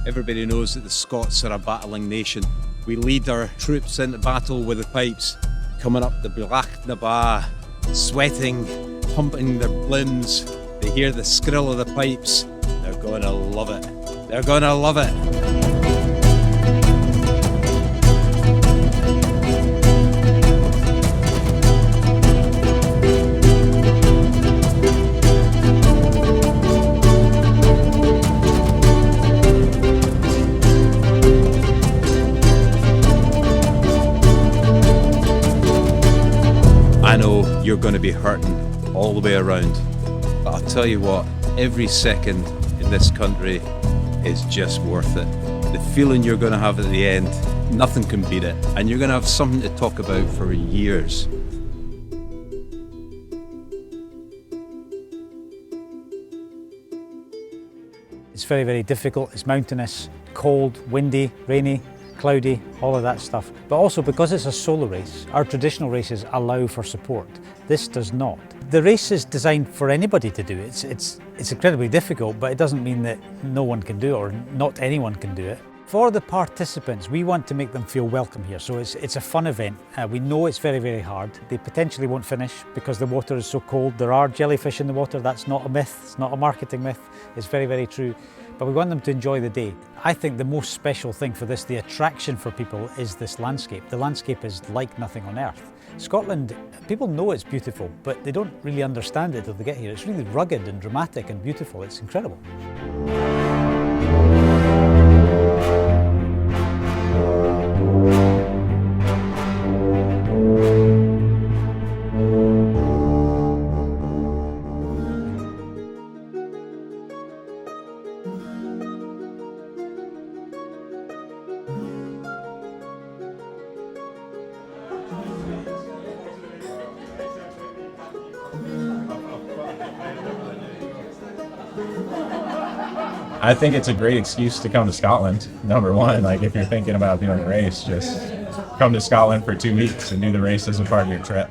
Everybody knows that the Scots are a battling nation. We lead our troops into battle with the pipes, coming up the Black Naba, sweating, pumping their limbs. They hear the skrill of the pipes. They're going to love it. They're going to love it. I know you're going to be hurting all the way around, but I'll tell you what, every second in this country is just worth it. The feeling you're going to have at the end, nothing can beat it, and you're going to have something to talk about for years. It's very, very difficult. It's mountainous, cold, windy, rainy, cloudy, all of that stuff. But also because it's a solo race, our traditional races allow for support. This does not. The race is designed for anybody to do. It's incredibly difficult, but it doesn't mean that no one can do it or not anyone can do it. For the participants, we want to make them feel welcome here. So it's a fun event. We know it's very, very hard. They potentially won't finish because the water is so cold. There are jellyfish in the water. That's not a myth. It's not a marketing myth. It's very, very true. But we want them to enjoy the day. I think the most special thing for this, the attraction for people, is this landscape. The landscape is like nothing on earth. Scotland, people know it's beautiful, but they don't really understand it till they get here. It's really rugged and dramatic and beautiful. It's incredible. I think it's a great excuse to come to Scotland. Number one, like if you're thinking about doing a race, just come to Scotland for 2 weeks and do the race as a part of your trip.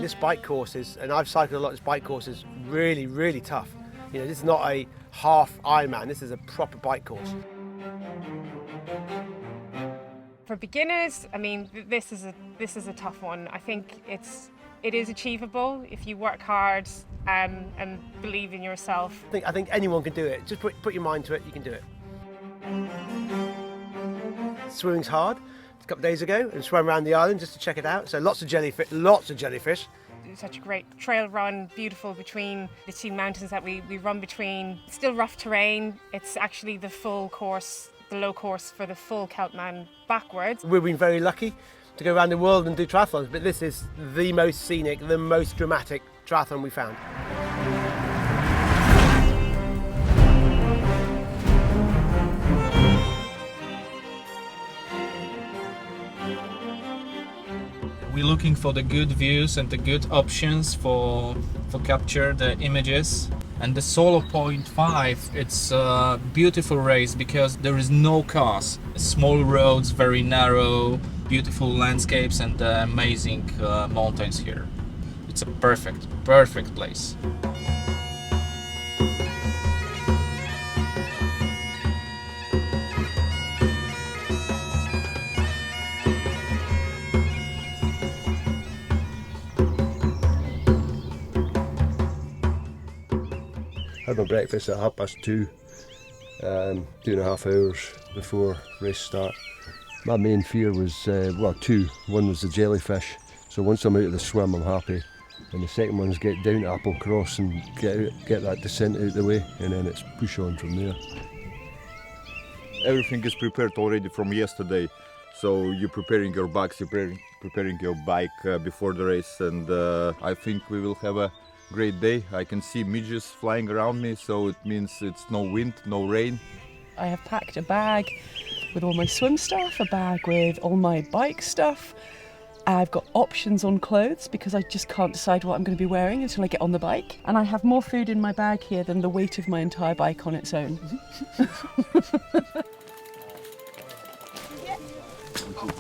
This bike course is, and I've cycled a lot, this bike course is really, really tough. You know, this is not a half Ironman, this is a proper bike course. For beginners, I mean, this is a tough one. I think it is achievable if you work hard and believe in yourself. I think anyone can do it. Just put your mind to it, you can do it. Swimming's hard. A couple of days ago, and swam around the island just to check it out. So lots of jellyfish. It's such a great trail run, beautiful between the two mountains that we run between. Still rough terrain. It's actually the full course, the low course for the full Celtman backwards. We've been very lucky to go around the world and do triathlons, but this is the most scenic, the most dramatic triathlon we found. We're looking for the good views and the good options for capture the images. And the Solo Point Five, it's a beautiful race because there is no cars. Small roads, very narrow, beautiful landscapes and amazing mountains here. It's a perfect place. Had my breakfast at 2:30, 2.5 hours before race start. My main fear was, two. One was the jellyfish, so once I'm out of the swim I'm happy, and the second one is get down to Applecross and get that descent out of the way, and then it's push on from there. Everything is prepared already from yesterday, so you're preparing your bags, you're preparing your bike before the race, and I think we will have a great day. I can see midges flying around me, so it means it's no wind, no rain. I have packed a bag with all my swim stuff, a bag with all my bike stuff. I've got options on clothes because I just can't decide what I'm going to be wearing until I get on the bike. And I have more food in my bag here than the weight of my entire bike on its own. Good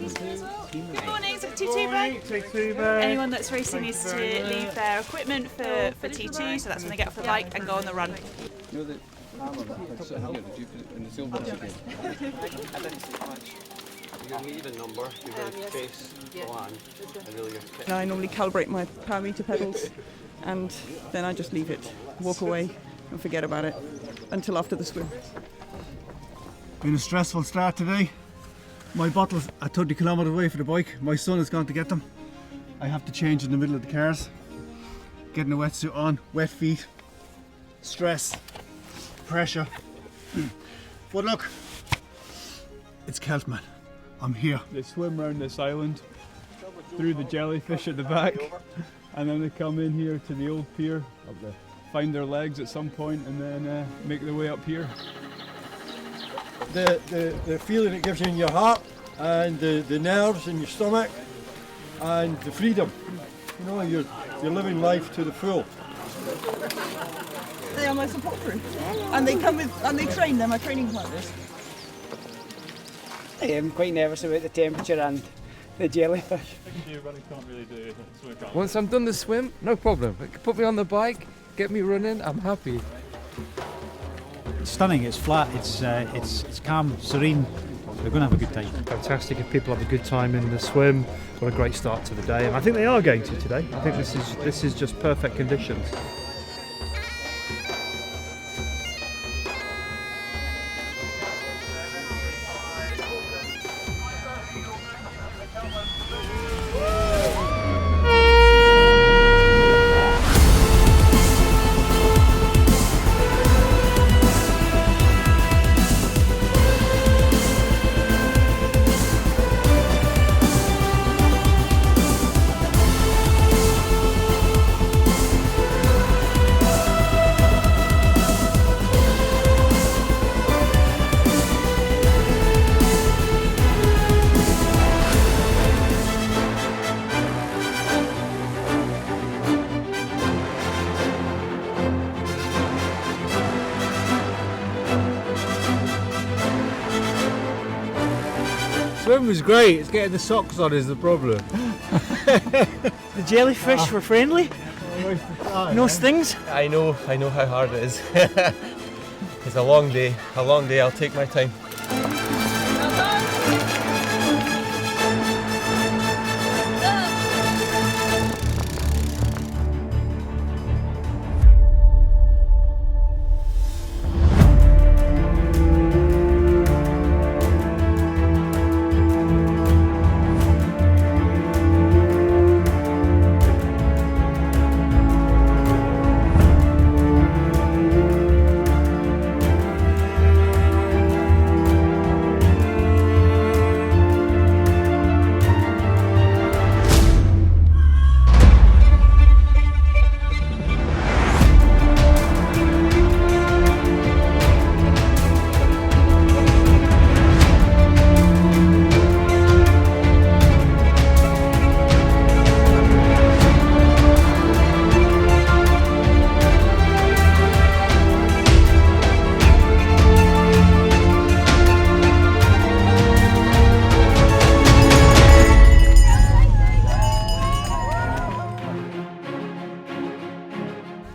morning, it's T2 bag. Anyone that's racing needs to leave their equipment for T2, so that's when they get off the bike and go on the run. I normally calibrate my power meter pedals and then I just leave it, walk away and forget about it until after the swim. Been a stressful start today. My bottles are 30 kilometres away for the bike. My son has gone to get them. I have to change in the middle of the cars. Getting a wetsuit on, wet feet, stress, pressure. But look, it's Celtman. I'm here. They swim around this island through the jellyfish at the back, and then they come in here to the old pier, find their legs at some point, and then make their way up here. The feeling it gives you in your heart, and the nerves in your stomach, and the freedom. You know, you're living life to the full. They are my support crew, and they come with and they train them. My training partners. I am quite nervous about the temperature and the jellyfish. Once I'm done the swim, no problem. Put me on the bike, get me running, I'm happy. It's stunning, it's flat, it's calm, serene. We're going to have a good time. Fantastic if people have a good time in the swim. What a great start to the day, and I think they are going to today. I think this is just perfect conditions. Swim was great, it's getting the socks on is the problem. The jellyfish were friendly. No stings. I know how hard it is. It's a long day, I'll take my time.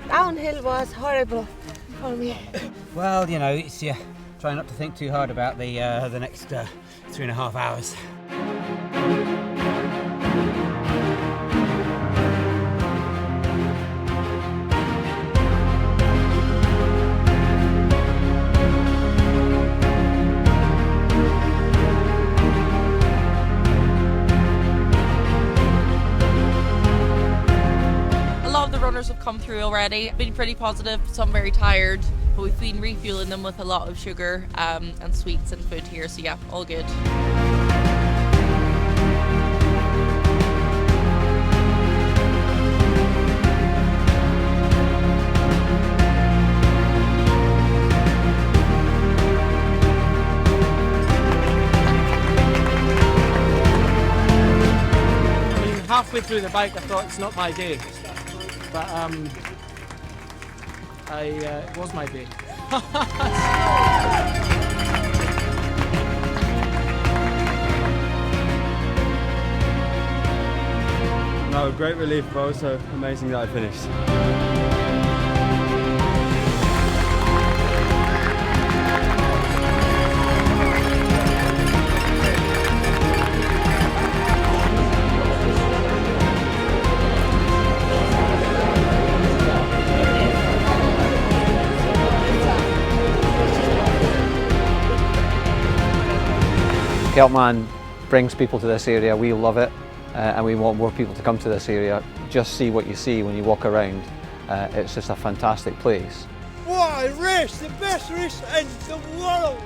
Downhill was horrible for me. Well, you know, it's try not to think too hard about the next 3.5 hours. Runners have come through already. Been pretty positive, some very tired, but we've been refueling them with a lot of sugar and sweets and food here, so yeah, all good. Halfway through the bike I thought it's not my day. But it was my day. No, great relief, but also amazing that I finished. Celtman brings people to this area, we love it, and we want more people to come to this area. Just see what you see when you walk around. It's just a fantastic place. What a race! The best race in the world!